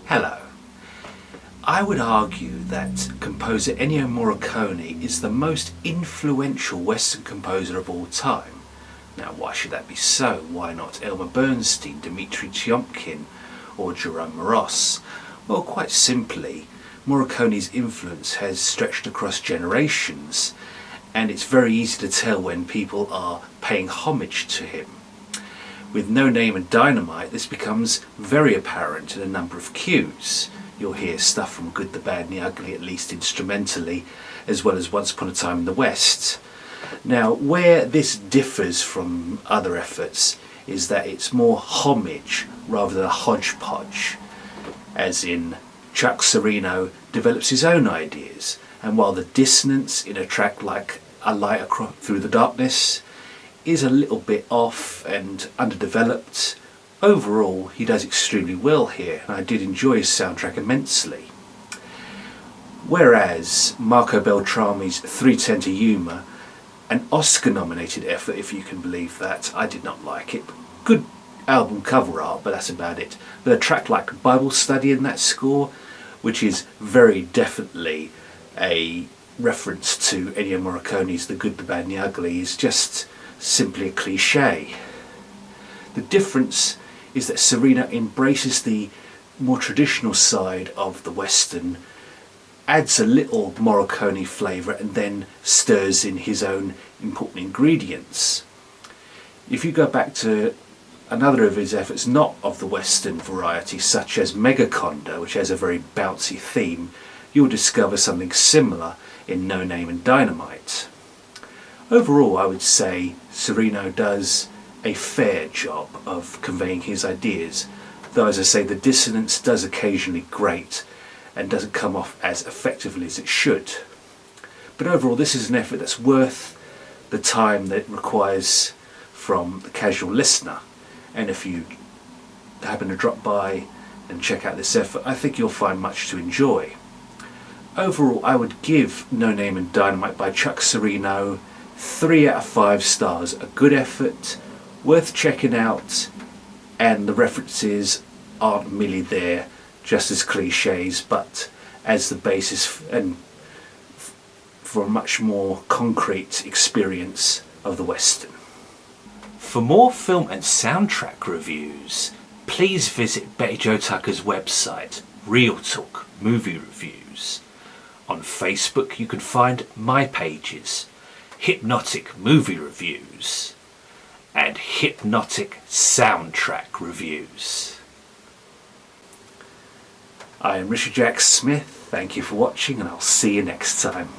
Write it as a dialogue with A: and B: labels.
A: Hello. I would argue that composer Ennio Morricone is the most influential Western composer of all time. Now, why should that be so? Why not Elmer Bernstein, Dmitri Tiomkin, or Jerome Moross? Well, quite simply, Morricone's influence has stretched across generations, and it's very easy to tell when people are paying homage to him. With No Name and Dynamite, this becomes very apparent in a number of cues. You'll hear stuff from Good, the Bad and the Ugly, at least instrumentally, as well as Once Upon a Time in the West. Now, where this differs from other efforts is that it's more homage rather than a hodgepodge, as in Chuck Cirino develops his own ideas, and while the dissonance in a track like A Light Through the Darkness is a little bit off and underdeveloped, overall he does extremely well here, and I did enjoy his soundtrack immensely. Whereas Marco Beltrami's 3:10 to Yuma, an Oscar-nominated effort if you can believe that, I did not like it. Good album cover art, but that's about it. But a track like Bible Study in that score, which is very definitely a reference to Ennio Morricone's The Good, the Bad and the Ugly, is just simply a cliche. The difference is that Cirino embraces the more traditional side of the Western, adds a little Morricone flavour, and then stirs in his own important ingredients. If you go back to another of his efforts not of the Western variety, such as Megaconda, which has a very bouncy theme, you'll discover something similar in No Name and Dynamite. Overall, I would say Cirino does a fair job of conveying his ideas, though, as I say, the dissonance does occasionally grate and doesn't come off as effectively as it should. But overall, this is an effort that's worth the time that it requires from the casual listener, and if you happen to drop by and check out this effort, I think you'll find much to enjoy. Overall, I would give No Name and Dynamite by Chuck Cirino 3 out of 5 stars. A good effort, worth checking out, and the references aren't merely there just as cliches, but as the basis and for a much more concrete experience of the Western. For more film and soundtrack reviews, please visit Betty Jo Tucker's website, Real Talk Movie Reviews. On Facebook you can find my pages, Hip-Notic Movie Reviews and Hip-Notic Soundtrack Reviews. I am Richard Jack Smith, thank you for watching, and I'll see you next time.